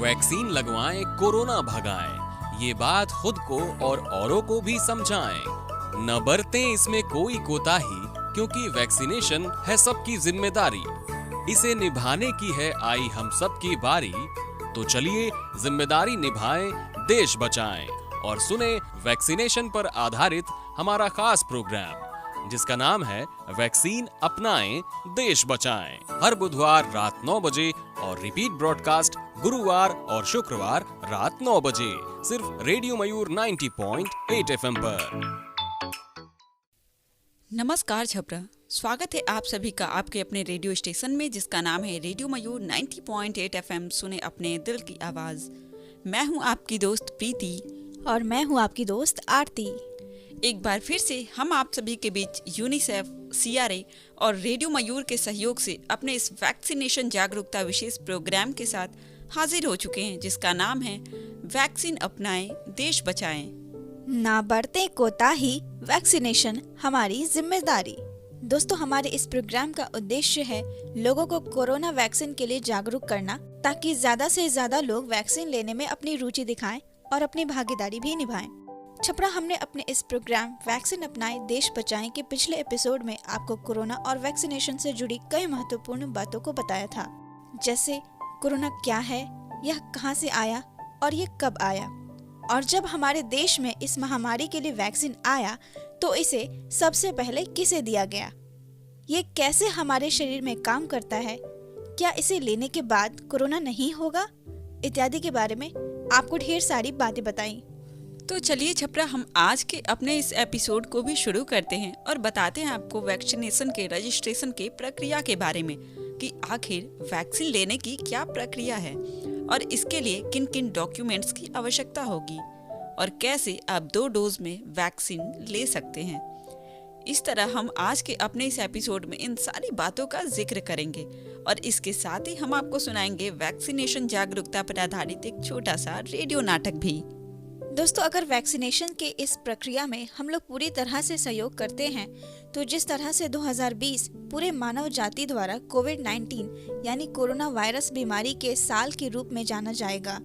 Vaccine लगवाएं, corona भगाएं। ये बात खुद को और औरों को भी समझाएं। न बरतें इसमें कोई कोताही, क्योंकि वैक्सीनेशन है सबकी जिम्मेदारी। इसे निभाने की है आई हम सबकी बारी। तो चलिए जिम्मेदारी निभाएं, देश बचाएं और सुने वैक्सीनेशन पर आधारित हमारा खास प्रोग्राम, जिसका नाम है वैक्सीन अपनाएं, देश बचाएं। हर बुधवार रात 9 बजे और रिपीट ब्रॉडकास्ट गुरुवार और शुक्रवार रात 9 बजे सिर्फ रेडियो मयूर 90.8 FM पर। नमस्कार छपरा, स्वागत है आप सभी का आपके अपने रेडियो स्टेशन में, जिसका नाम है रेडियो मयूर 90.8 FM। सुने अपने दिल की आवाज। मैं हूं आपकी दोस्त प्रीति और मैं हूं आपकी दोस्त आरती। एक बार फिर से हम आप सभी के बीच यूनिसेफ, CRA और रेडियो मयूर के सहयोग से अपने इस वैक्सीनेशन जागरूकता विशेष प्रोग्राम के साथ हाजिर हो चुके हैं, जिसका नाम है वैक्सीन अपनाएं, देश बचाएं। ना बरतें कोताही, वैक्सीनेशन हमारी जिम्मेदारी। दोस्तों, हमारे इस प्रोग्राम का उद्देश्य है लोगों को कोरोना वैक्सीन के लिए जागरूक करना, ताकि ज्यादा से ज्यादा लोग वैक्सीन लेने में अपनी रुचि दिखाएं और अपनी भागीदारी भी निभाएं। छपरा, हमने अपने इस प्रोग्राम वैक्सीन अपनाएं, देश बचाएं के पिछले एपिसोड में आपको कोरोना और वैक्सीनेशन से जुड़ी कई महत्वपूर्ण बातों को बताया था, जैसे कोरोना क्या है, यह कहां से आया और ये कब आया, और जब हमारे देश में इस महामारी के लिए वैक्सीन आया तो इसे सबसे पहले किसे दिया गया, ये कैसे हमारे शरीर में काम करता है, क्या इसे लेने के बाद कोरोना नहीं होगा, इत्यादि के बारे में आपको ढेर सारी बातें बताई। तो चलिए छपरा, हम आज के अपने इस एपिसोड को भी शुरू करते हैं और बताते हैं आपको वैक्सीनेशन के रजिस्ट्रेशन के प्रक्रिया के बारे में, कि आखिर वैक्सीन लेने की क्या प्रक्रिया है और इसके लिए किन किन डॉक्यूमेंट्स की आवश्यकता होगी और कैसे आप 2 डोज में वैक्सीन ले सकते हैं। इस तरह हम आज के अपने इस एपिसोड में इन सारी बातों का जिक्र करेंगे और इसके साथ ही हम आपको सुनाएंगे वैक्सीनेशन जागरूकता पर आधारित एक छोटा सा रेडियो नाटक भी। दोस्तों, अगर वैक्सीनेशन के इस प्रक्रिया में हम लोग पूरी तरह से सहयोग करते हैं, तो जिस तरह से 2020 पूरे मानव जाति द्वारा कोविड-19 यानी कोरोना वायरस बीमारी के साल के रूप में जाना जाएगा,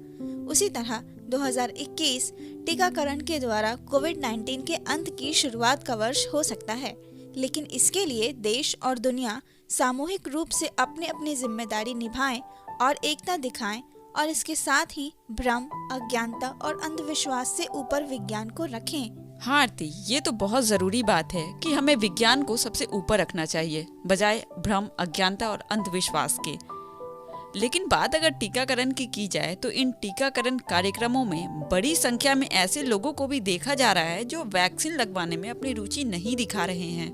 उसी तरह 2021 टीकाकरण के द्वारा कोविड-19 के अंत की शुरुआत का वर्ष हो सकता है। लेकिन इसके लिए देश और दुनिया सामूहिक रूप से अपनी अपनी जिम्मेदारी निभाएं और एकता दिखाएं, और इसके साथ ही भ्रम, अज्ञानता और अंधविश्वास से ऊपर विज्ञान को रखें। हाँ आरती, ये तो बहुत जरूरी बात है कि हमें विज्ञान को सबसे ऊपर रखना चाहिए, बजाय भ्रम, अज्ञानता और अंधविश्वास के। लेकिन बात अगर टीकाकरण की जाए तो इन टीकाकरण कार्यक्रमों में बड़ी संख्या में ऐसे लोगों को भी देखा जा रहा है जो वैक्सीन लगवाने में अपनी रुचि नहीं दिखा रहे हैं,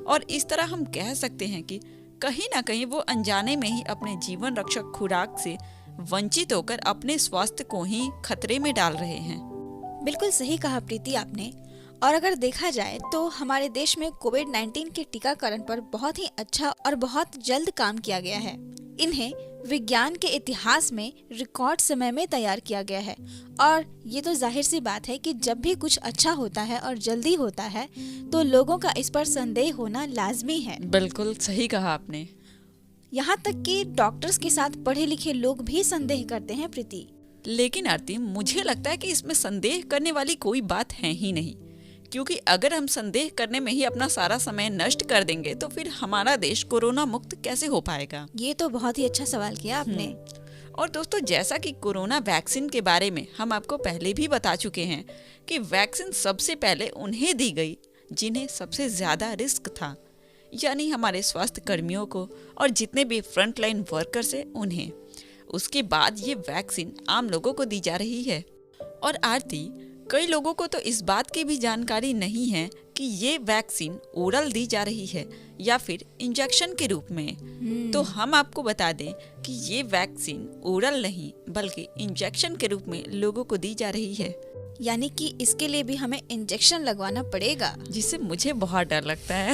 और इस तरह हम कह सकते हैं कि कहीं ना कहीं वो अनजाने में ही अपने जीवन रक्षक खुराक से वंचित होकर अपने स्वास्थ्य को ही खतरे में डाल रहे हैं। बिल्कुल सही कहा प्रीति आपने। और अगर देखा जाए तो हमारे देश में कोविड-19 के टीकाकरण पर बहुत ही अच्छा और बहुत जल्द काम किया गया है। इन्हें विज्ञान के इतिहास में रिकॉर्ड समय में तैयार किया गया है, और ये तो जाहिर सी बात है कि जब भी कुछ अच्छा होता है और जल्दी होता है तो लोगों का इस पर संदेह होना लाजमी है। बिल्कुल सही कहा आपने। यहाँ तक कि डॉक्टर्स के साथ पढ़े लिखे लोग भी संदेह करते हैं प्रीति। लेकिन आरती, मुझे लगता है कि इसमें संदेह करने वाली कोई बात है ही नहीं, क्योंकि अगर हम संदेह करने में ही अपना सारा समय नष्ट कर देंगे तो फिर हमारा देश कोरोना मुक्त कैसे हो पाएगा। ये तो बहुत ही अच्छा सवाल किया आपने। और दोस्तों, जैसा कि कोरोना वैक्सीन के बारे में हम आपको पहले भी बता चुके हैं कि वैक्सीन सबसे पहले उन्हें दी गई जिन्हें सबसे ज्यादा रिस्क था, यानी हमारे स्वास्थ्य कर्मियों को और जितने भी फ्रंट लाइन वर्कर्स हैं उन्हें। उसके बाद ये वैक्सीन आम लोगों को दी जा रही है। और आरती, कई लोगों को तो इस बात की भी जानकारी नहीं है कि ये वैक्सीन ओरल दी जा रही है या फिर इंजेक्शन के रूप में। तो हम आपको बता दें कि ये वैक्सीन ओरल नहीं बल्कि इंजेक्शन के रूप में लोगों को दी जा रही है। यानी कि इसके लिए भी हमें इंजेक्शन लगवाना पड़ेगा, जिससे मुझे बहुत डर लगता है।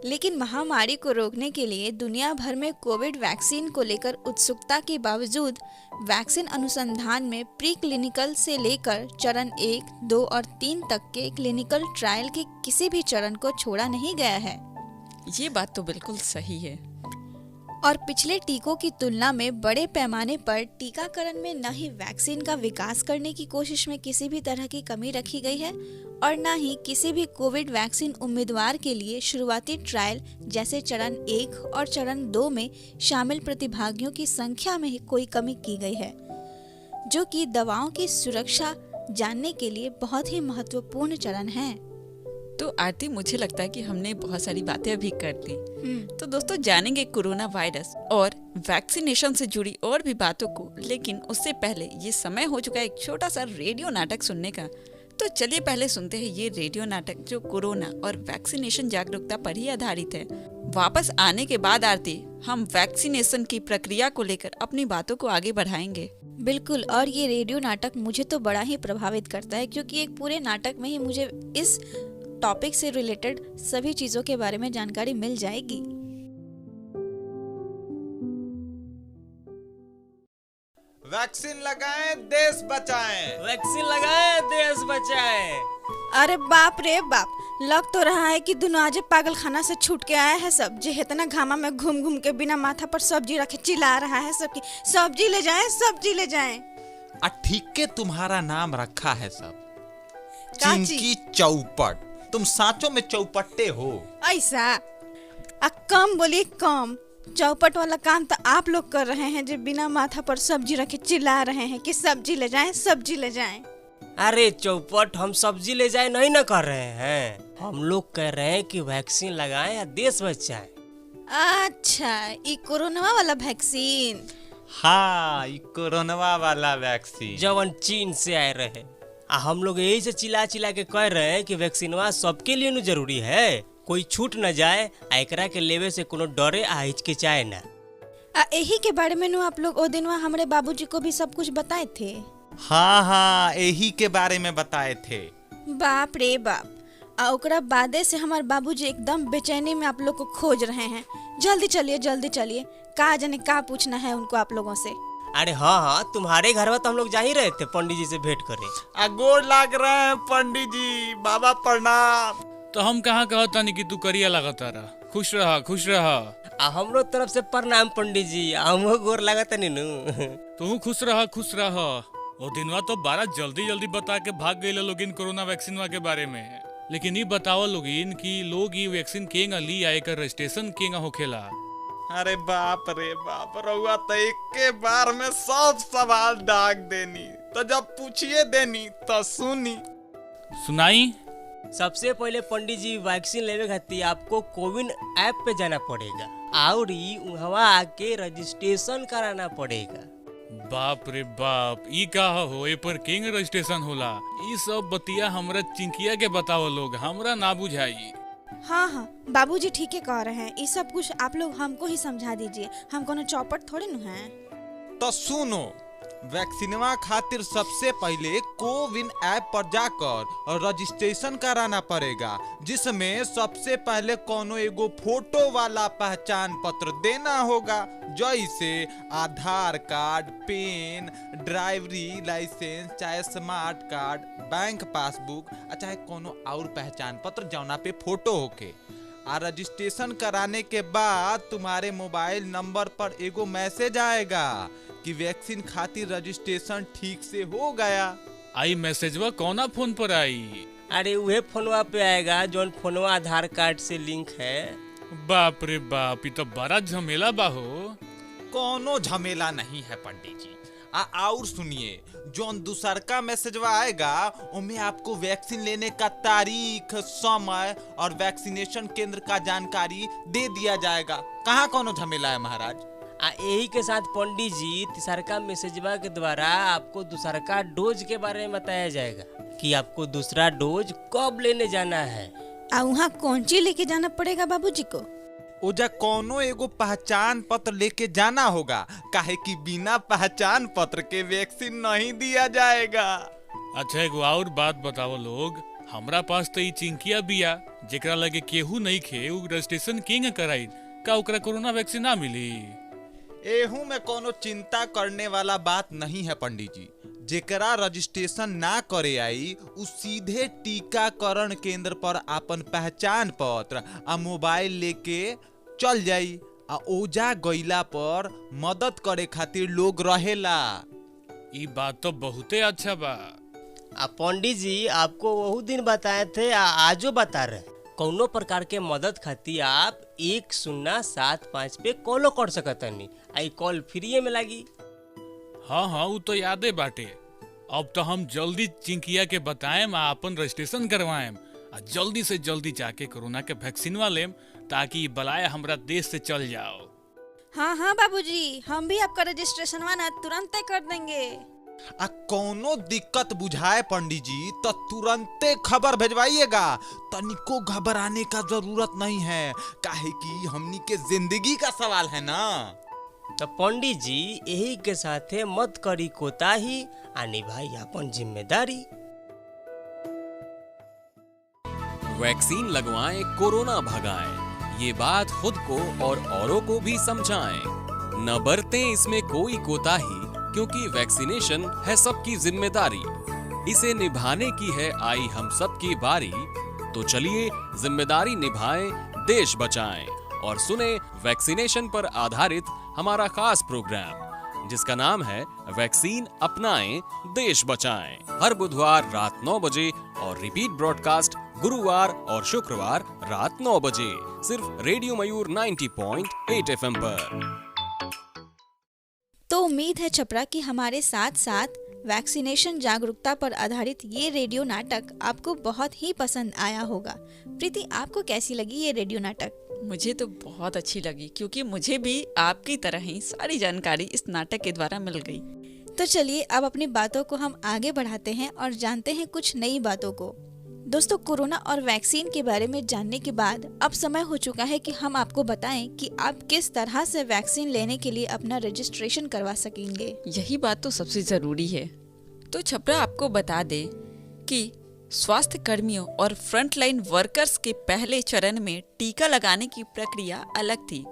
लेकिन महामारी को रोकने के लिए दुनिया भर में कोविड वैक्सीन को लेकर उत्सुकता के बावजूद वैक्सीन अनुसंधान में प्री क्लिनिकल से लेकर चरण 1, 2 और 3 तक के क्लिनिकल ट्रायल के किसी भी चरण को छोड़ा नहीं गया है। ये बात तो बिल्कुल सही है। और पिछले टीकों की तुलना में बड़े पैमाने पर टीकाकरण में न ही वैक्सीन का विकास करने की कोशिश में किसी भी तरह की कमी रखी गई है और न ही किसी भी कोविड वैक्सीन उम्मीदवार के लिए शुरुआती ट्रायल जैसे चरण 1 और चरण 2 में शामिल प्रतिभागियों की संख्या में ही कोई कमी की गई है, जो कि दवाओं की सुरक्षा जानने के लिए बहुत ही महत्वपूर्ण चरण है। तो आरती, मुझे लगता है कि हमने बहुत सारी बातें अभी कर दी। तो दोस्तों, जानेंगे कोरोना वायरस और वैक्सीनेशन से जुड़ी और भी बातों को, लेकिन उससे पहले ये समय हो चुका है एक छोटा सा रेडियो नाटक सुनने का। तो चलिए पहले सुनते हैं ये रेडियो नाटक जो कोरोना और वैक्सीनेशन जागरूकता पर ही आधारित है। वापस आने के बाद आरती, हम वैक्सीनेशन की प्रक्रिया को लेकर अपनी बातों को आगे बढ़ाएंगे। बिल्कुल, और ये रेडियो नाटक मुझे तो बड़ा ही प्रभावित करता है, क्योंकि एक पूरे नाटक में ही मुझे इस टॉपिक से रिलेटेड सभी चीजों के बारे में जानकारी मिल जाएगी। वैक्सीन लगाएं, देश बचाएं। वैक्सीन लगाएं, देश बचाएं। अरे बाप रे बाप, लग तो रहा है कि दोनों आज पागल खाना से छूट के आया है सब, जो इतना घामा में घूम घूम के बिना माथा पर सब्जी रखे चिल्ला रहा है सबकी, सब्जी ले जाएं, सब्जी ले जाएं। ठीक के तुम्हारा नाम रखा है सब, काची? चिंकी चौपट। तुम साँचों में चौपट्टे हो। ऐसा कम बोलिए कम, चौपट वाला काम तो आप लोग कर रहे हैं, जो बिना माथा पर सब्जी रखे चिल्ला रहे हैं कि सब्जी ले जाएं, सब्जी ले जाएं। अरे चौपट, हम सब्जी ले जाए नहीं ना कर रहे हैं, हम लोग कह रहे हैं कि वैक्सीन लगाएं या देश बचाएं। अच्छा, ये कोरोना वाला वैक्सीन? हाँ, ये कोरोना वाला वैक्सीन जवन चीन से आए रहे। हम लोग यही से चिल्ला चिल्ला के कह रहे हैं कि वैक्सीनवा सबके लिए जरूरी है, कोई छूट न जाए, एकरा के लेवे से कोनो डरे आ हिचकिचाए ना। यही के बारे में आप लोग ओ दिन हमारे बाबूजी को भी सब कुछ बताए थे। हाँ, यही के बारे में बताए थे। बाप रे बाप, ओकरा बादे से हमारे बाबूजी एकदम बेचैनी में आप लोग को खोज रहे हैं। जल्दी चलिए, जल्दी चलिए, का जाने का पूछना है उनको आप लोगों से। अरे हाँ, तुम्हारे घर में तो हम लोग जा ही रहे थे पंडित जी से भेंट करे। गोड़ लाग रहे हैं पंडित जी, बाबा प्रणाम। तो हम कहाँ कहता नहीं कि तू करिया लगाता रहा, खुश रहा, खुश रहा। हम लोग तरफ से प्रणाम पंडित जी, हम गोर लागत नीनू। तू खुश रहा, खुश रहा। वो दिनवा तो बारा जल्दी जल्दी बता के भाग गए लोगिन कोरोना वैक्सीन के बारे में। लेकिन ये बताओ लोगिन कि लोग ये वैक्सीन केंगा ली आए कर रजिस्ट्रेशन केंगा होखेला। अरे बाप रे बाप, रउआ तो एक के बार में सब सवाल डाक देनी, तो जब पूछिए देनी तो सुनी। सुनाई। सबसे पहले पंडित जी, वैक्सीन लेवे खातिर आपको कोविन ऐप पे जाना पड़ेगा और वहाँ आके रजिस्ट्रेशन कराना पड़ेगा। बाप रे बाप, ई का हो, ए पर केंग रजिस्ट्रेशन होला? ई सब बतिया हमरा चिंकिया के बताओ लोग, हमरा ना बुझाई। हाँ, बाबूजी ठीक है कह रहे हैं, ये सब कुछ आप लोग हमको ही समझा दीजिए, हम कोनो चौपट थोड़े न हैं। तो सुनो, वैक्सीनवा खातिर सबसे पहले कोविन ऐप पर जाकर रजिस्ट्रेशन कराना पड़ेगा, जिसमें सबसे पहले कोनो एगो फोटो वाला पहचान पत्र देना होगा, जैसे आधार कार्ड, पेन, ड्राइवरी लाइसेंस, चाहे स्मार्ट कार्ड, बैंक पासबुक, चाहे कोनो और पहचान पत्र जौना पे फोटो होके। रजिस्ट्रेशन कराने के बाद तुम्हारे मोबाइल नंबर पर एगो मैसेज आएगा कि वैक्सीन खातिर रजिस्ट्रेशन ठीक से हो गया। आई मैसेजवा कौना फोन पर आई? अरे वह फोनवा पे आएगा जौन फोनवा आधार कार्ड से लिंक है। बाप रे बाप, ये तो बड़ा झमेला बा हो। कोनो झमेला नहीं है पंडित जी। और सुनिए, जौन दूसरका मैसेजवा आएगा उनमें आपको वैक्सीन लेने का तारीख, समय और वैक्सीनेशन केंद्र का जानकारी दे दिया जाएगा। कहाँ कोनो झमेला है महाराज। यही के साथ पंडित जी, तीसरका मैसेजवा के द्वारा आपको दूसरका डोज के बारे में बताया जाएगा कि आपको दूसरा डोज कब लेने जाना है। वहाँ कौन चीज लेके जाना पड़ेगा बाबूजी को? ओजा कोनो एगो पहचान पत्र लेके जाना होगा, काहे कि बिना पहचान पत्र के वैक्सीन नहीं दिया जाएगा। अच्छा, एगो और बात बताओ लोग, हमरा पास तो ये चिंकिया बिया जेकरा लगे केहू नहीं खे, उ रजिस्ट्रेशन केंगे कराई, का ओकरा कोरोना वैक्सीन ना मिली? एहू में कोनो चिंता करने वाला बात नहीं है पंडित जी। जेकरा रजिस्ट्रेशन ना करे आई, उ सीधे टीकाकरण केंद्र पर अपन पहचान पत्र आ मोबाइल लेके चल जाई आ ओजा गईला पर मदद करे खातिर लोग रहेला। ई बात तो बहुते अच्छा बा। पंडित जी आपको वो दिन बताए थे आजो बता रहे, कौनो प्रकार के मदद खातिर आप 1075 पे कॉलो कर सकतनी। आई कॉल फ्री में लागी। हाँ वो तो यादे बाटे। अब तो हम जल्दी चिंकिया के बताएम आ अपन रजिस्ट्रेशन करवाएम आ जल्दी से जल्दी जाके कोरोना के वैक्सीनवा लेम ताकि बलाया हमरा देश से चल जाओ। हाँ हाँ बाबूजी, हम भी आपका रजिस्ट्रेशन ना तुरंत कर देंगे। आ कोनो दिक्कत बुझाए पंडित जी तो तुरंते खबर भेजवाइएगा। तनिको घबराने का जरूरत नहीं है, काहे कि हमनी के जिंदगी का सवाल है ना। तो पंडित जी यही के साथे मत करी कोताही आ निभाई अपन जिम्मेदारी। वैक्सीन लगवाएं, कोरोना भगाएं, ये बात खुद को और औरों को भी समझाएं। न बरतें इसमें कोई कोताही, क्योंकि वैक्सीनेशन है सबकी जिम्मेदारी। इसे निभाने की है आई हम सब की बारी। तो चलिए जिम्मेदारी निभाएं, देश बचाएं और सुने वैक्सीनेशन पर आधारित हमारा खास प्रोग्राम जिसका नाम है वैक्सीन अपनाएं, देश बचाएं। हर बुधवार रात 9 बजे और रिपीट ब्रॉडकास्ट गुरुवार और शुक्रवार रात 9 बजे सिर्फ रेडियो मयूर 90.8 FM पर। तो उम्मीद है छपरा कि हमारे साथ साथ वैक्सीनेशन जागरूकता पर आधारित ये रेडियो नाटक आपको बहुत ही पसंद आया होगा। प्रीति, आपको कैसी लगी ये रेडियो नाटक? मुझे तो बहुत अच्छी लगी, क्योंकि मुझे भी आपकी तरह ही सारी जानकारी इस नाटक के द्वारा मिल गई। तो चलिए अब अपनी बातों को हम आगे बढ़ाते हैं और जानते हैं कुछ नई बातों को। दोस्तों, कोरोना और वैक्सीन के बारे में जानने के बाद अब समय हो चुका है कि हम आपको बताएं कि आप किस तरह से वैक्सीन लेने के लिए अपना रजिस्ट्रेशन करवा सकेंगे। यही बात तो सबसे जरूरी है। तो छपरा आपको बता दे कि स्वास्थ्य कर्मियों और फ्रंटलाइन वर्कर्स के पहले चरण में टीका लगाने की प्रक्रिया अलग थी।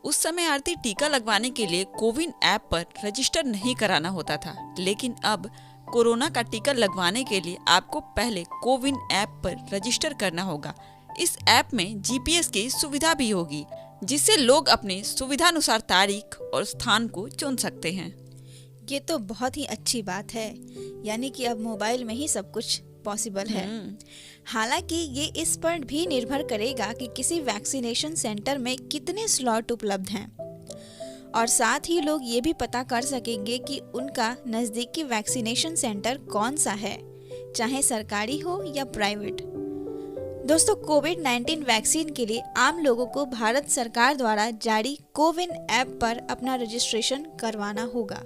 उस समय आरती टीका लगवाने के लिए कोविन ऐप पर रजिस्टर नहीं कराना होता था, लेकिन अब कोरोना का टीका लगवाने के लिए आपको पहले कोविन ऐप पर रजिस्टर करना होगा। इस ऐप में GPS की सुविधा भी होगी, जिससे लोग अपने सुविधानुसार तारीख और स्थान को चुन सकते हैं। ये तो बहुत ही अच्छी बात है, यानी कि अब मोबाइल में ही सब कुछ पॉसिबल है। हालांकि ये इस पर भी निर्भर करेगा कि किसी वैक्सीनेशन सेंटर में कितने स्लॉट उपलब्ध हैं, और साथ ही लोग ये भी पता कर सकेंगे कि उनका नज़दीकी वैक्सीनेशन सेंटर कौन सा है, चाहे सरकारी हो या प्राइवेट। दोस्तों, कोविड-19 वैक्सीन के लिए आम लोगों को भारत सरकार द्वारा जारी कोविन ऐप पर अपना रजिस्ट्रेशन करवाना होगा।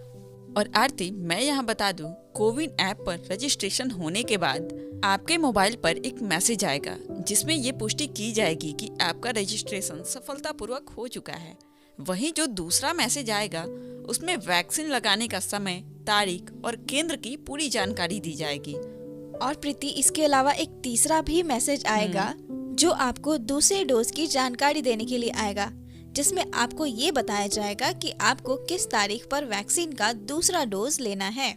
और आरती, मैं यहाँ बता दूं, कोविन ऐप पर रजिस्ट्रेशन होने के बाद आपके मोबाइल पर एक मैसेज आएगा जिसमें ये पुष्टि की जाएगी कि आपका रजिस्ट्रेशन सफलतापूर्वक हो चुका है। वहीं जो दूसरा मैसेज आएगा उसमें वैक्सीन लगाने का समय, तारीख और केंद्र की पूरी जानकारी दी जाएगी। और प्रीति, इसके अलावा एक तीसरा भी मैसेज आएगा जो आपको दूसरे डोज की जानकारी देने के लिए आएगा, जिसमें आपको ये बताया जाएगा कि आपको किस तारीख पर वैक्सीन का दूसरा डोज लेना है।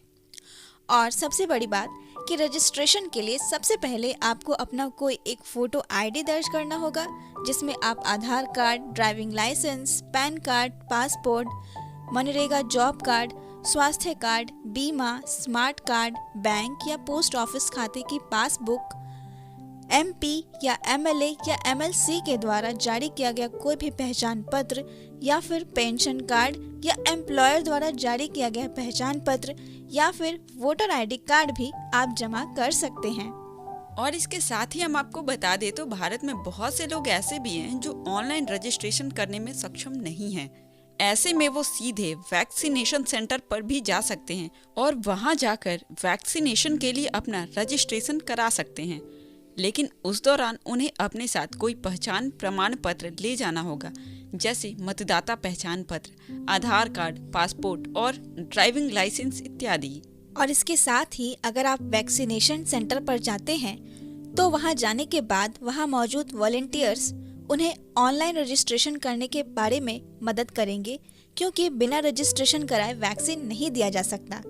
और सबसे बड़ी बात कि रजिस्ट्रेशन के लिए सबसे पहले आपको अपना कोई एक फोटो ID दर्ज करना होगा, जिसमें आप Aadhaar card, driving licence, pan card, passport, मनरेगा जॉब कार्ड, स्वास्थ्य कार्ड, बीमा, स्मार्ट कार्ड, बैंक या पोस्ट ऑफिस खाते की पासबुक, MP या MLA या MLC के द्वारा जारी किया गया कोई भी पहचान पत्र या फिर पेंशन कार्ड या एम्प्लॉयर द्वारा जारी किया गया पहचान पत्र या फिर वोटर ID कार्ड भी आप जमा कर सकते हैं। और इसके साथ ही हम आपको बता दें तो भारत में बहुत से लोग ऐसे भी हैं जो ऑनलाइन रजिस्ट्रेशन करने में सक्षम नहीं हैं। ऐसे में वो सीधे वैक्सीनेशन सेंटर पर भी जा सकते हैं और वहां जाकर वैक्सीनेशन के लिए अपना रजिस्ट्रेशन करा सकते हैं, लेकिन उस दौरान उन्हें अपने साथ कोई पहचान प्रमाण पत्र ले जाना होगा, जैसे मतदाता पहचान पत्र, आधार कार्ड, पासपोर्ट और ड्राइविंग लाइसेंस इत्यादि। और इसके साथ ही अगर आप वैक्सीनेशन सेंटर पर जाते हैं तो वहां जाने के बाद वहां मौजूद वॉलंटियर्स उन्हें ऑनलाइन रजिस्ट्रेशन करने के बारे में मदद करेंगे, क्योंकि बिना रजिस्ट्रेशन कराए वैक्सीन नहीं दिया जा सकता।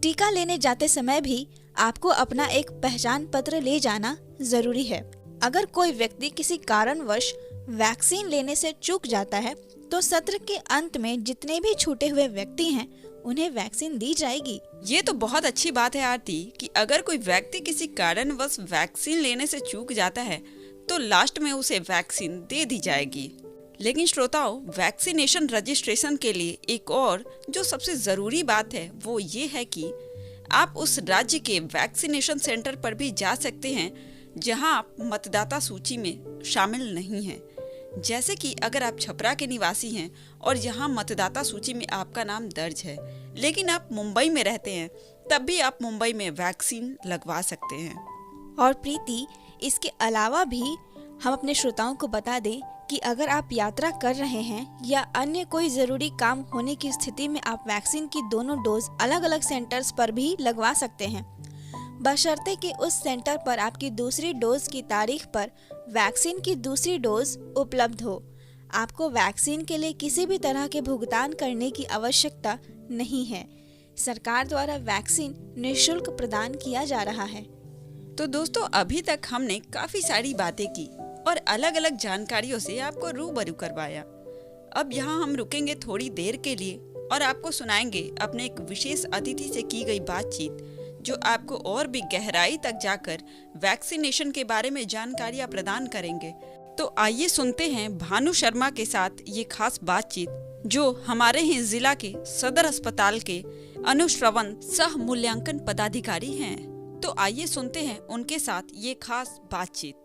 टीका लेने जाते समय भी आपको अपना एक पहचान पत्र ले जाना जरूरी है। अगर कोई व्यक्ति किसी कारणवश वैक्सीन लेने से चूक जाता है तो सत्र के अंत में जितने भी छूटे हुए व्यक्ति हैं उन्हें वैक्सीन दी जाएगी। ये तो बहुत अच्छी बात है आरती कि अगर कोई व्यक्ति किसी कारणवश वैक्सीन लेने से चूक जाता है तो लास्ट में उसे वैक्सीन दे दी जाएगी। लेकिन श्रोताओं, वैक्सीनेशन रजिस्ट्रेशन के लिए एक और जो सबसे ज़रूरी बात है वो ये है कि आप उस राज्य के वैक्सीनेशन सेंटर पर भी जा सकते हैं जहां आप मतदाता सूची में शामिल नहीं हैं। जैसे कि अगर आप छपरा के निवासी हैं और यहाँ मतदाता सूची में आपका नाम दर्ज है, लेकिन आप मुंबई में रहते हैं, तब भी आप मुंबई में वैक्सीन लगवा सकते हैं। और प्रीति, इसके अलावा भी हम अपने श्रोताओं को बता दें कि अगर आप यात्रा कर रहे हैं या अन्य कोई ज़रूरी काम होने की स्थिति में आप वैक्सीन की दोनों डोज अलग अलग सेंटर्स पर भी लगवा सकते हैं, बशर्ते कि उस सेंटर पर आपकी दूसरी डोज की तारीख पर वैक्सीन की दूसरी डोज उपलब्ध हो। आपको वैक्सीन के लिए किसी भी तरह के भुगतान करने की आवश्यकता नहीं है। सरकार द्वारा वैक्सीन निःशुल्क प्रदान किया जा रहा है। तो दोस्तों, अभी तक हमने काफ़ी सारी बातें की और अलग अलग जानकारियों से आपको रूबरू करवाया। अब यहाँ हम रुकेंगे थोड़ी देर के लिए और आपको सुनाएंगे अपने एक विशेष अतिथि से की गई बातचीत, जो आपको और भी गहराई तक जाकर वैक्सीनेशन के बारे में जानकारियाँ प्रदान करेंगे। तो आइए सुनते हैं भानु शर्मा के साथ ये खास बातचीत, जो हमारे ही जिला के सदर अस्पताल के अनुश्रवण सह मूल्यांकन पदाधिकारी हैं। तो आइए सुनते हैं उनके साथ ये खास बातचीत।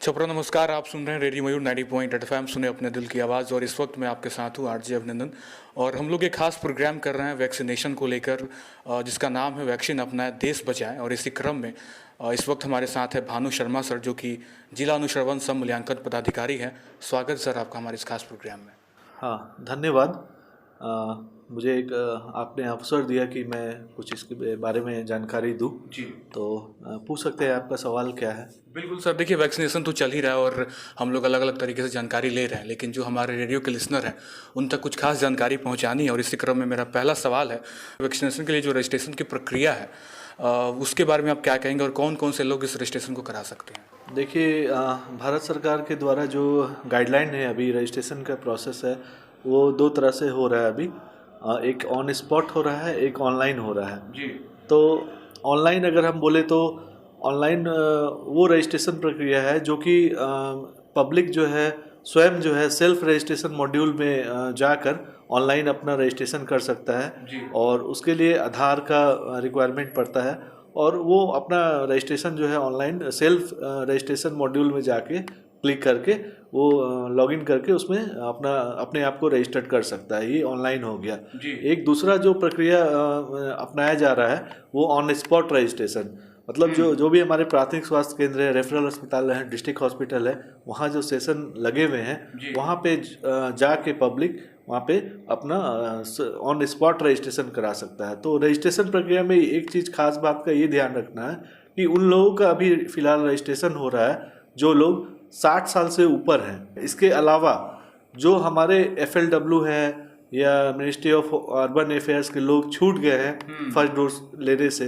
छपरा नमस्कार, आप सुन रहे हैं रेडियो मयूर 90.8 FM, सुने अपने दिल की आवाज़। और इस वक्त मैं आपके साथ हूँ आरजे अभिनंदन, और हम लोग एक खास प्रोग्राम कर रहे हैं वैक्सीनेशन को लेकर, जिसका नाम है वैक्सीन अपनाएं देश बचाएं। और इसी क्रम में इस वक्त हमारे साथ है भानु शर्मा सर, जो कि जिला अनुश्रवण सह मूल्यांकन पदाधिकारी हैं। स्वागत सर आपका हमारे इस खास प्रोग्राम में। हाँ, धन्यवाद। मुझे एक आपने अवसर दिया कि मैं कुछ इसके बारे में जानकारी दूं। जी, तो पूछ सकते हैं आपका सवाल क्या है? बिल्कुल सर, देखिए वैक्सीनेशन तो चल ही रहा है और हम लोग अलग अलग तरीके से जानकारी ले रहे हैं, लेकिन जो हमारे रेडियो के लिसनर हैं उन तक कुछ खास जानकारी पहुंचानी है। और इसी क्रम में मेरा पहला सवाल है, वैक्सीनेशन के लिए जो रजिस्ट्रेशन की प्रक्रिया है उसके बारे में आप क्या कहेंगे और कौन कौन से लोग इस रजिस्ट्रेशन को करा सकते हैं? देखिए, भारत सरकार के द्वारा जो गाइडलाइन है, अभी रजिस्ट्रेशन का प्रोसेस है वो दो तरह से हो रहा है। अभी एक ऑन स्पॉट हो रहा है, एक ऑनलाइन हो रहा है। जी। तो ऑनलाइन अगर हम बोले तो ऑनलाइन वो रजिस्ट्रेशन प्रक्रिया है जो कि पब्लिक जो है स्वयं जो है सेल्फ रजिस्ट्रेशन मॉड्यूल में जाकर ऑनलाइन अपना रजिस्ट्रेशन कर सकता है। और उसके लिए आधार का रिक्वायरमेंट पड़ता है, और वो अपना रजिस्ट्रेशन जो है ऑनलाइन सेल्फ रजिस्ट्रेशन मॉड्यूल में जाके क्लिक करके वो लॉगिन करके उसमें अपने आप को रजिस्टर्ड कर सकता है। ये ऑनलाइन हो गया। एक दूसरा जो प्रक्रिया अपनाया जा रहा है वो ऑन स्पॉट रजिस्ट्रेशन, मतलब जो भी हमारे प्राथमिक स्वास्थ्य केंद्र है, रेफरल अस्पताल है, डिस्ट्रिक्ट हॉस्पिटल है, वहाँ जो सेशन लगे हुए हैं वहाँ पे जाके पब्लिक वहाँ पे अपना ऑन स्पॉट रजिस्ट्रेशन करा सकता है। तो रजिस्ट्रेशन प्रक्रिया में एक चीज़ खास बात का ये ध्यान रखना है कि उन लोगों का अभी फ़िलहाल रजिस्ट्रेशन हो रहा है जो लोग 60 साल से ऊपर हैं। इसके अलावा जो हमारे FLW है या मिनिस्ट्री ऑफ अर्बन अफेयर्स के लोग छूट गए हैं फर्स्ट डोज लेने से,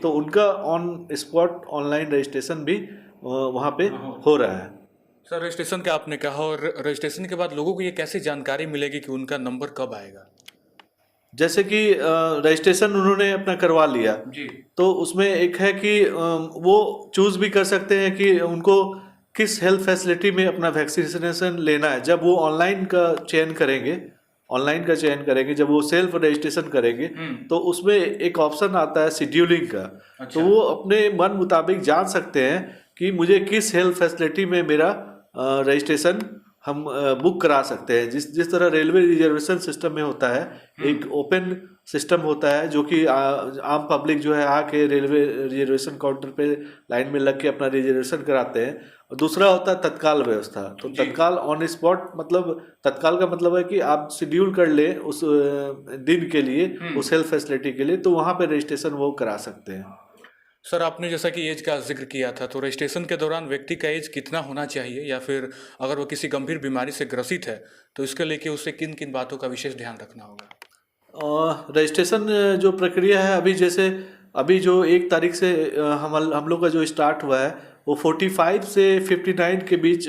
तो उनका ऑन स्पॉट ऑनलाइन रजिस्ट्रेशन भी वहाँ पे हो रहा है। सर, रजिस्ट्रेशन का आपने कहा, और रजिस्ट्रेशन के बाद लोगों को ये कैसे जानकारी मिलेगी कि उनका नंबर कब आएगा? जैसे कि रजिस्ट्रेशन उन्होंने अपना करवा लिया जी, तो उसमें एक है कि वो चूज भी कर सकते हैं कि उनको किस हेल्थ फैसिलिटी में अपना वैक्सीनेशन लेना है। जब वो ऑनलाइन का चयन करेंगे, जब वो सेल्फ रजिस्ट्रेशन करेंगे तो उसमें एक ऑप्शन आता है शेड्यूलिंग का। अच्छा। तो वो अपने मन मुताबिक जान सकते हैं कि मुझे किस हेल्थ फैसिलिटी में मेरा रजिस्ट्रेशन हम बुक करा सकते हैं। जिस तरह रेलवे रिजर्वेशन सिस्टम में होता है, एक ओपन सिस्टम होता है जो कि आम पब्लिक जो है आके रेलवे रिजर्वेशन काउंटर पे लाइन में लग के अपना रिजर्वेशन कराते हैं। और दूसरा होता है तत्काल व्यवस्था। तो तत्काल ऑन स्पॉट, मतलब तत्काल का मतलब है कि आप शेड्यूल कर ले उस दिन के लिए, उस हेल्थ फैसिलिटी के लिए, तो वहाँ पे रजिस्ट्रेशन वो करा सकते हैं। सर, आपने जैसा कि एज का जिक्र किया था, तो रजिस्ट्रेशन के दौरान व्यक्ति का एज कितना होना चाहिए, या फिर अगर वो किसी गंभीर बीमारी से ग्रसित है तो इसके लेके उसे किन किन बातों का विशेष ध्यान रखना होगा? रजिस्ट्रेशन जो प्रक्रिया है, अभी जो 1 तारीख से हम लोग का जो स्टार्ट हुआ है वो 45 से 59 के बीच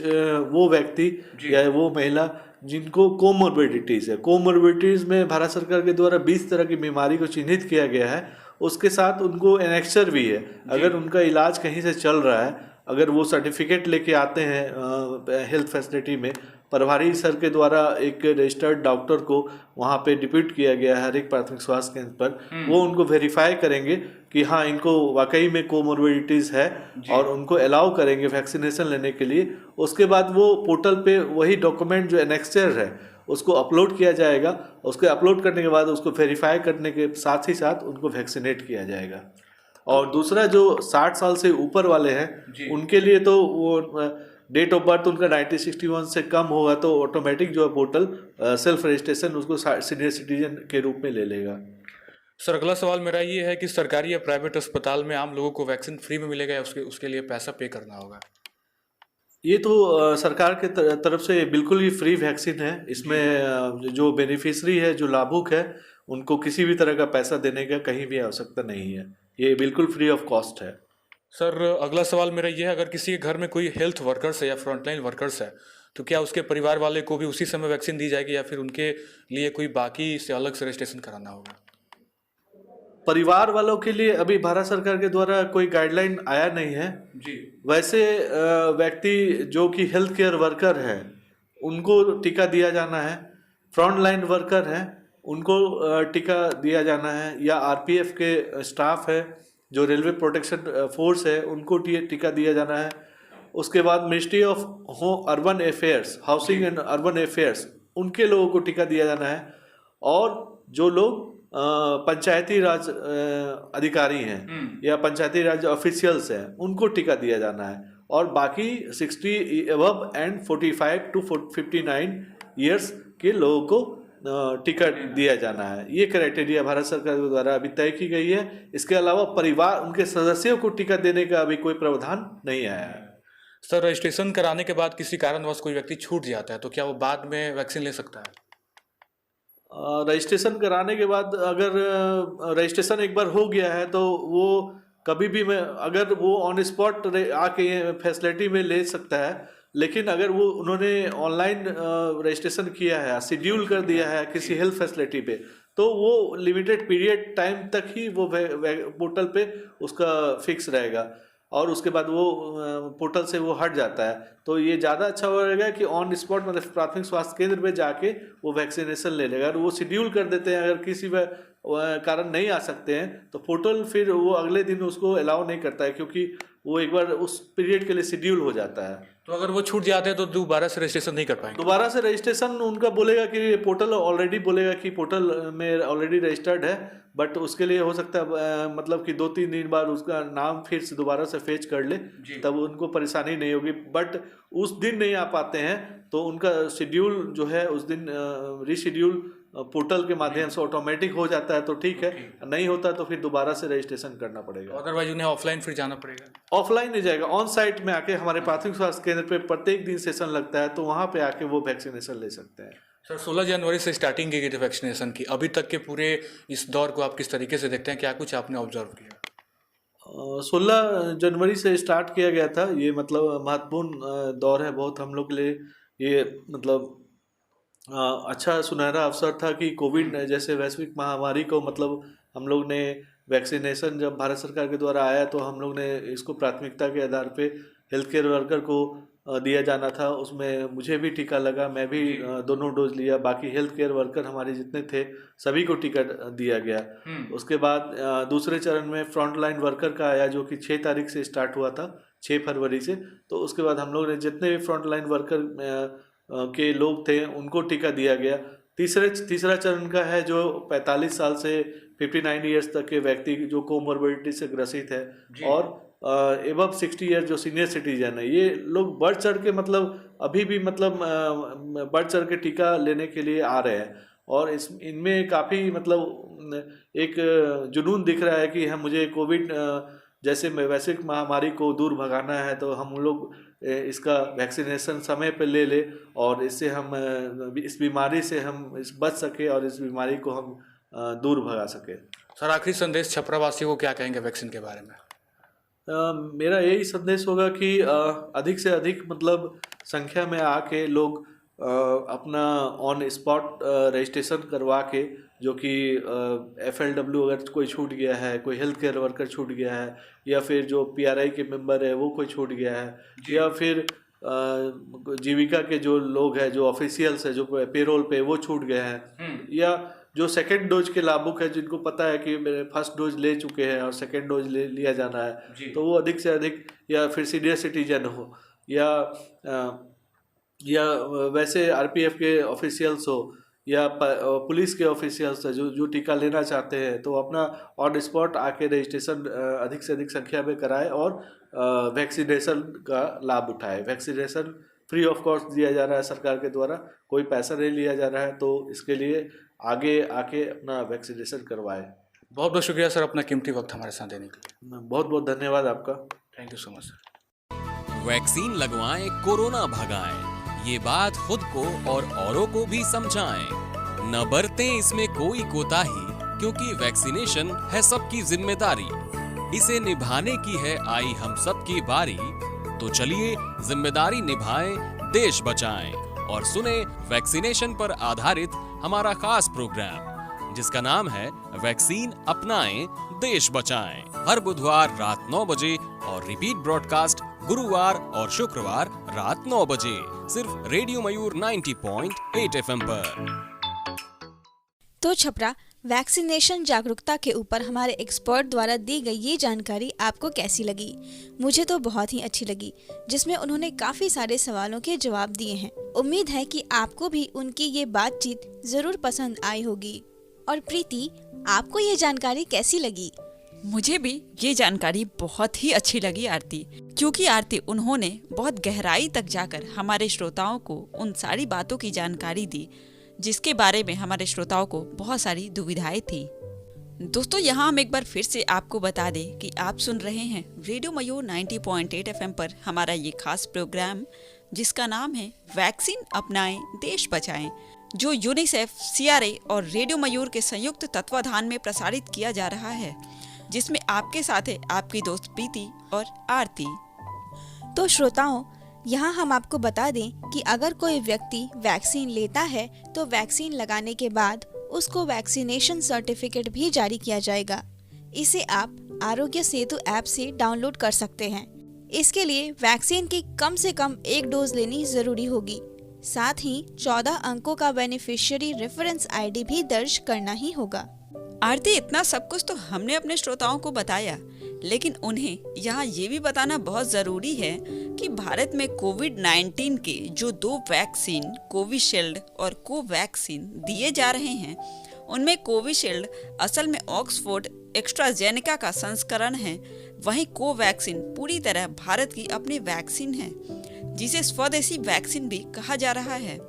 वो व्यक्ति या वो महिला जिनको कोमोर्बिडिटीज़ है। कोमोर्बिडिटीज़ में भारत सरकार के द्वारा 20 तरह की बीमारी को चिन्हित किया गया है। उसके साथ उनको एनेक्सर भी है। अगर उनका इलाज कहीं से चल रहा है, अगर वो सर्टिफिकेट लेके आते हैं हेल्थ फैसिलिटी में, प्रभारी सर के द्वारा एक रजिस्टर्ड डॉक्टर को वहाँ पे डिप्यूट किया गया है हर एक प्राथमिक स्वास्थ्य केंद्र पर, वो उनको वेरीफाई करेंगे कि हाँ इनको वाकई में कोमोर्बिडिटीज़ है और उनको अलाउ करेंगे वैक्सीनेशन लेने के लिए। उसके बाद वो पोर्टल पे वही डॉक्यूमेंट जो एनेक्सर है उसको अपलोड किया जाएगा। उसको अपलोड करने के बाद उसको वेरीफाई करने के साथ ही साथ उनको वैक्सीनेट किया जाएगा। और दूसरा जो 60 साल से ऊपर वाले हैं उनके लिए तो वो डेट ऑफ बर्थ उनका 1961 से कम होगा तो ऑटोमेटिक जो है पोर्टल सेल्फ रजिस्ट्रेशन उसको सीनियर सिटीजन के रूप में ले लेगा। सर अगला सवाल मेरा ये है कि सरकारी या प्राइवेट अस्पताल में आम लोगों को वैक्सीन फ्री में मिलेगा या उसके लिए पैसा पे करना होगा? ये तो सरकार के तरफ से बिल्कुल ही फ्री वैक्सीन है। इसमें जो बेनिफिशरी है, जो लाभुक है, उनको किसी भी तरह का पैसा देने का कहीं भी आवश्यकता नहीं है। ये बिल्कुल फ्री ऑफ कॉस्ट है। सर अगला सवाल मेरा ये है, अगर किसी के घर में कोई हेल्थ वर्कर्स है या फ्रंटलाइन वर्कर्स है तो क्या उसके परिवार वाले को भी उसी समय वैक्सीन दी जाएगी या फिर उनके लिए कोई बाकी से अलग से रजिस्ट्रेशन कराना होगा? परिवार वालों के लिए अभी भारत सरकार के द्वारा कोई गाइडलाइन आया नहीं है जी। वैसे व्यक्ति जो कि हेल्थ केयर वर्कर है उनको टीका दिया जाना है, फ्रंट लाइन वर्कर हैं उनको टीका दिया जाना है, या आरपीएफ के स्टाफ है जो रेलवे प्रोटेक्शन फोर्स है उनको टीका दिया जाना है। उसके बाद ministry of urban affairs, housing and urban affairs, उनके लोगों को टीका दिया जाना है। और जो लोग पंचायती राज अधिकारी हैं या पंचायती राज ऑफिशियल्स हैं उनको टीका दिया जाना है। और बाकी 60 अबव एंड 45 to 59 ईयर्स के लोगों को टीका दिया जाना है। ये क्राइटेरिया भारत सरकार के द्वारा अभी तय की गई है। इसके अलावा परिवार उनके सदस्यों को टीका देने का अभी कोई प्रावधान नहीं आया है। सर रजिस्ट्रेशन कराने के बाद किसी कारणवश कोई व्यक्ति छूट जाता है तो क्या वो बाद में वैक्सीन ले सकता है? रजिस्ट्रेशन कराने के बाद अगर रजिस्ट्रेशन एक बार हो गया है तो वो कभी भी अगर वो ऑन स्पॉट आके फैसिलिटी में ले सकता है। लेकिन अगर वो उन्होंने ऑनलाइन रजिस्ट्रेशन किया है, शेड्यूल कर दिया है किसी हेल्थ फैसिलिटी पे, तो वो लिमिटेड पीरियड टाइम तक ही वो पोर्टल पे उसका फिक्स रहेगा और उसके बाद वो पोर्टल से वो हट जाता है। तो ये ज़्यादा अच्छा रहेगा कि ऑन स्पॉट मतलब प्राथमिक स्वास्थ्य केंद्र पे जाके वो वैक्सीनेशन ले लेगा। अगर वो शेड्यूल कर देते हैं, अगर किसी कारण नहीं आ सकते हैं तो पोर्टल फिर वो अगले दिन उसको अलाउ नहीं करता है क्योंकि वो एक बार उस पीरियड के लिए शेड्यूल हो जाता है। तो अगर वो छूट जाते हैं तो दोबारा से रजिस्ट्रेशन नहीं कर पाएंगे? दोबारा से रजिस्ट्रेशन उनका बोलेगा कि पोर्टल ऑलरेडी बोलेगा कि पोर्टल में ऑलरेडी रजिस्टर्ड है, बट उसके लिए हो सकता है मतलब कि 2-3 दिन बाद उसका नाम फिर से दोबारा से फेच कर ले, तब उनको परेशानी नहीं होगी। बट उस दिन नहीं आ पाते हैं तो उनका शेड्यूल जो है उस दिन रीशेड्यूल पोर्टल के माध्यम से ऑटोमेटिक हो जाता है तो ठीक है, नहीं होता तो फिर दोबारा से रजिस्ट्रेशन करना पड़ेगा। अदरवाइज उन्हें ऑफलाइन फिर जाना पड़ेगा? ऑफलाइन नहीं जाएगा, ऑन साइट में आके हमारे प्राथमिक स्वास्थ्य केंद्र पे प्रत्येक दिन सेशन लगता है तो वहाँ पे आके वो वैक्सीनेशन ले सकते हैं। सर 16 जनवरी से स्टार्टिंग की गई थी वैक्सीनेशन की, अभी तक के पूरे इस दौर को आप किस तरीके से देखते हैं, क्या कुछ आपने ऑब्जर्व किया? 16 जनवरी से स्टार्ट किया गया था। ये मतलब महत्वपूर्ण दौर है बहुत हम लोग के लिए। ये मतलब अच्छा सुनहरा अवसर था कि कोविड जैसे वैश्विक महामारी को मतलब हम लोग ने वैक्सीनेशन जब भारत सरकार के द्वारा आया तो हम लोग ने इसको प्राथमिकता के आधार पे हेल्थ केयर वर्कर को दिया जाना था। उसमें मुझे भी टीका लगा, मैं भी दोनों डोज लिया। बाकी हेल्थ केयर वर्कर हमारे जितने थे सभी को टीका दिया गया। उसके बाद दूसरे चरण में फ्रंट लाइन वर्कर का आया जो कि 6 तारीख से स्टार्ट हुआ था, 6 फरवरी से। तो उसके बाद हम लोग ने जितने भी फ्रंट लाइन वर्कर के लोग थे उनको टीका दिया गया। तीसरा चरण का है जो 45 साल से 59 ईयर्स तक के व्यक्ति जो कोमोर्बिडिटी से ग्रसित है और एबव 60 ईयर जो सीनियर सिटीजन है, ये लोग बढ़ चढ़ के मतलब अभी भी मतलब बढ़ चढ़ के टीका लेने के लिए आ रहे हैं। और इनमें काफ़ी मतलब एक जुनून दिख रहा है कि मुझे कोविड जैसे वैश्विक महामारी को दूर भगाना है तो हम लोग इसका वैक्सीनेशन समय पर ले ले और इससे हम इस बीमारी से हम बच सके और इस बीमारी को हम दूर भगा सके। सर आखिरी संदेश छपरा वासियों को क्या कहेंगे वैक्सीन के बारे में? मेरा यही संदेश होगा कि अधिक से अधिक मतलब संख्या में आके लोग अपना ऑन स्पॉट रजिस्ट्रेशन करवा के, जो कि FLW अगर कोई छूट गया है, कोई हेल्थ केयर वर्कर छूट गया है, या फिर जो PRI के मेंबर है वो कोई छूट गया है, या फिर जीविका के जो लोग हैं, जो ऑफिशियल्स है, जो पेरोल पे वो छूट गए हैं, या जो सेकेंड डोज के लाभुक है जिनको पता है कि मेरे फर्स्ट डोज ले चुके हैं और सेकेंड डोज लिया जाना है, तो वो अधिक से अधिक, या फिर सीनियर सिटीजन हो, या वैसे RPF के ऑफिशियल्स हो, या पुलिस के ऑफिशियल्स है जो टीका लेना चाहते हैं, तो अपना ऑन स्पॉट आके रजिस्ट्रेशन अधिक से अधिक संख्या में कराए और वैक्सीनेशन का लाभ उठाए। वैक्सीनेशन फ्री ऑफ कॉस्ट दिया जा रहा है सरकार के द्वारा, कोई पैसा नहीं लिया जा रहा है, तो इसके लिए आगे आके अपना वैक्सीनेशन करवाए। बहुत बहुत शुक्रिया सर अपना कीमती वक्त हमारे साथ देने के लिए। बहुत बहुत धन्यवाद आपका। Thank you so much sir. Vaccine लगवाएं, कोरोना भगाएं, ये बात खुद को और औरों को भी समझाएं। न बरतें इसमें कोई कोताही, क्योंकि वैक्सीनेशन है सबकी जिम्मेदारी। इसे निभाने की है आई हम सबकी बारी। तो चलिए जिम्मेदारी निभाएं, देश बचाएं और सुने वैक्सीनेशन पर आधारित हमारा खास प्रोग्राम, जिसका नाम है वैक्सीन अपनाएं, देश बचाएं। हर बुधवार रात 9 बजे और रिपीट ब्रॉडकास्ट गुरुवार और शुक्रवार रात 9 बजे, सिर्फ रेडियो मयूर 90.8 FM पर। तो छपरा, वैक्सीनेशन जागरूकता के ऊपर हमारे एक्सपर्ट द्वारा दी गई ये जानकारी आपको कैसी लगी? मुझे तो बहुत ही अच्छी लगी, जिसमें उन्होंने काफी सारे सवालों के जवाब दिए हैं। उम्मीद है कि आपको भी उनकी ये बातचीत जरूर पसंद आई होगी। और प्रीति, आपको ये जानकारी कैसी लगी? मुझे भी ये जानकारी बहुत ही अच्छी लगी आरती, क्योंकि आरती उन्होंने बहुत गहराई तक जाकर हमारे श्रोताओं को उन सारी बातों की जानकारी दी जिसके बारे में हमारे श्रोताओं को बहुत सारी दुविधाएं थी। दोस्तों, यहाँ हम एक बार फिर से आपको बता दें कि आप सुन रहे हैं रेडियो मयूर 90.8 FM पर हमारा ये खास प्रोग्राम, जिसका नाम है वैक्सीन अपनाएं, देश बचाएं, जो यूनिसेफ, CRA और रेडियो मयूर के संयुक्त तत्वाधान में प्रसारित किया जा रहा है, जिसमें आपके साथ है आपकी दोस्त प्रीति और आरती। तो श्रोताओं, यहाँ हम आपको बता दें कि अगर कोई व्यक्ति वैक्सीन लेता है तो वैक्सीन लगाने के बाद उसको वैक्सीनेशन सर्टिफिकेट भी जारी किया जाएगा। इसे आप आरोग्य सेतु ऐप से डाउनलोड कर सकते हैं। इसके लिए वैक्सीन की कम से कम 1 डोज लेनी जरूरी होगी। साथ ही 14 अंकों का बेनिफिशियरी रेफरेंस ID भी दर्ज करना ही होगा। आरती, इतना सब कुछ तो हमने अपने श्रोताओं को बताया, लेकिन उन्हें यहाँ ये भी बताना बहुत जरूरी है कि भारत में कोविड-19 के जो 2 वैक्सीन, कोविशील्ड और कोवैक्सीन दिए जा रहे हैं, उनमें कोविशील्ड असल में ऑक्सफोर्ड एस्ट्राजेनेका का संस्करण है, वहीं कोवैक्सीन पूरी तरह भारत की अपनी वैक्सीन है, जिसे स्वदेशी वैक्सीन भी कहा जा रहा है।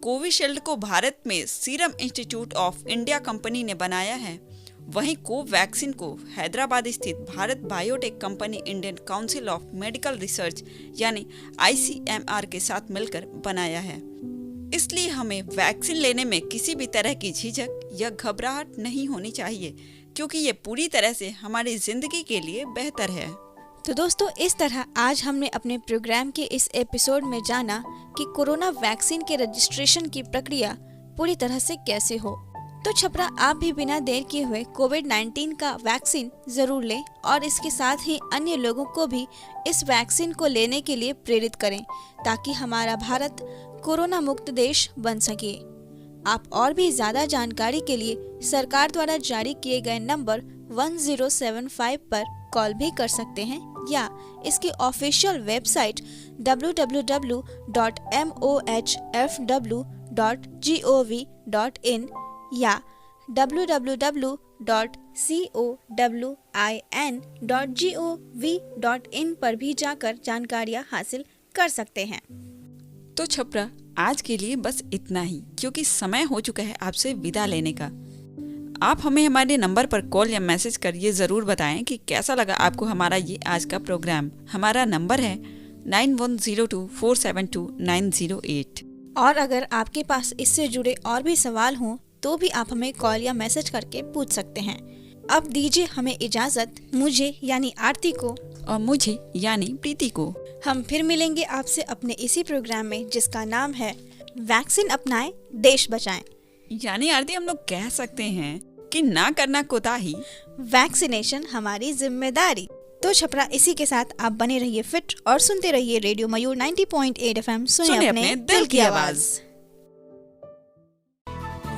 कोविशील्ड को भारत में serum institute of India company ने बनाया है, वहीं कोवैक्सीन को हैदराबाद स्थित Bharat biotech company Indian council of medical research यानी ICMR के साथ मिलकर बनाया है। इसलिए हमें वैक्सीन लेने में किसी भी तरह की झिझक या घबराहट नहीं होनी चाहिए, क्योंकि ये पूरी तरह से हमारी जिंदगी के लिए बेहतर है। तो दोस्तों, इस तरह आज हमने अपने प्रोग्राम के इस एपिसोड में जाना कि कोरोना वैक्सीन के रजिस्ट्रेशन की प्रक्रिया पूरी तरह से कैसे हो। तो छपरा, आप भी बिना देर किए हुए कोविड-19 का वैक्सीन जरूर लें और इसके साथ ही अन्य लोगों को भी इस वैक्सीन को लेने के लिए प्रेरित करें, ताकि हमारा भारत कोरोना मुक्त देश बन सके। आप और भी ज्यादा जानकारी के लिए सरकार द्वारा जारी किए गए नंबर 1075 पर कॉल भी कर सकते हैं, या इसकी ऑफिशियल वेबसाइट www.mohfw.gov.in या www.cowin.gov.in पर भी जाकर जानकारियाँ हासिल कर सकते हैं। तो छपरा, आज के लिए बस इतना ही, क्योंकि समय हो चुका है आपसे विदा लेने का। आप हमें हमारे नंबर पर कॉल या मैसेज कर ये ज़रूर बताएं कि कैसा लगा आपको हमारा ये आज का प्रोग्राम। हमारा नंबर है 9102472908। और अगर आपके पास इससे जुड़े और भी सवाल हों तो भी आप हमें कॉल या मैसेज करके पूछ सकते हैं। अब दीजिए हमें इजाज़त, मुझे यानी आरती को और मुझे यानी प्रीति को। हम फिर मिलेंगे आपसे अपने इसी प्रोग्राम में जिसका नाम है वैक्सीन अपनाएं देश बचाएं। यानी आरती हम लोग कह सकते हैं कि ना करना कोताही, वैक्सीनेशन हमारी जिम्मेदारी। तो छपरा, इसी के साथ आप बने रहिए फिट और सुनते रहिए रेडियो मयूर 90.8 FM। सुने अपने दिल की आवाज।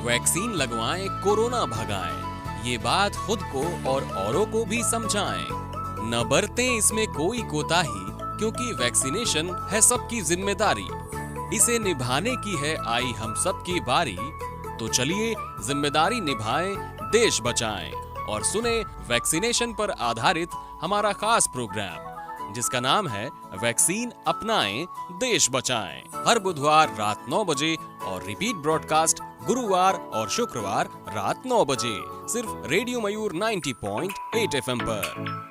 वैक्सीन लगवाएं, कोरोना भगाएं, ये बात खुद को और औरों को भी समझाएं। न बरतें इसमें कोई कोताही, क्योंकि वैक्सीनेशन है सबकी जिम्मेदारी। इसे निभाने की है आई हम सब की बारी। तो चलिए जिम्मेदारी निभाएं, देश बचाएं और सुने वैक्सीनेशन पर आधारित हमारा खास प्रोग्राम जिसका नाम है वैक्सीन अपनाएं, देश बचाएं। हर बुधवार रात 9 बजे और रिपीट ब्रॉडकास्ट गुरुवार और शुक्रवार रात 9 बजे, सिर्फ रेडियो मयूर 90.8 FM पर।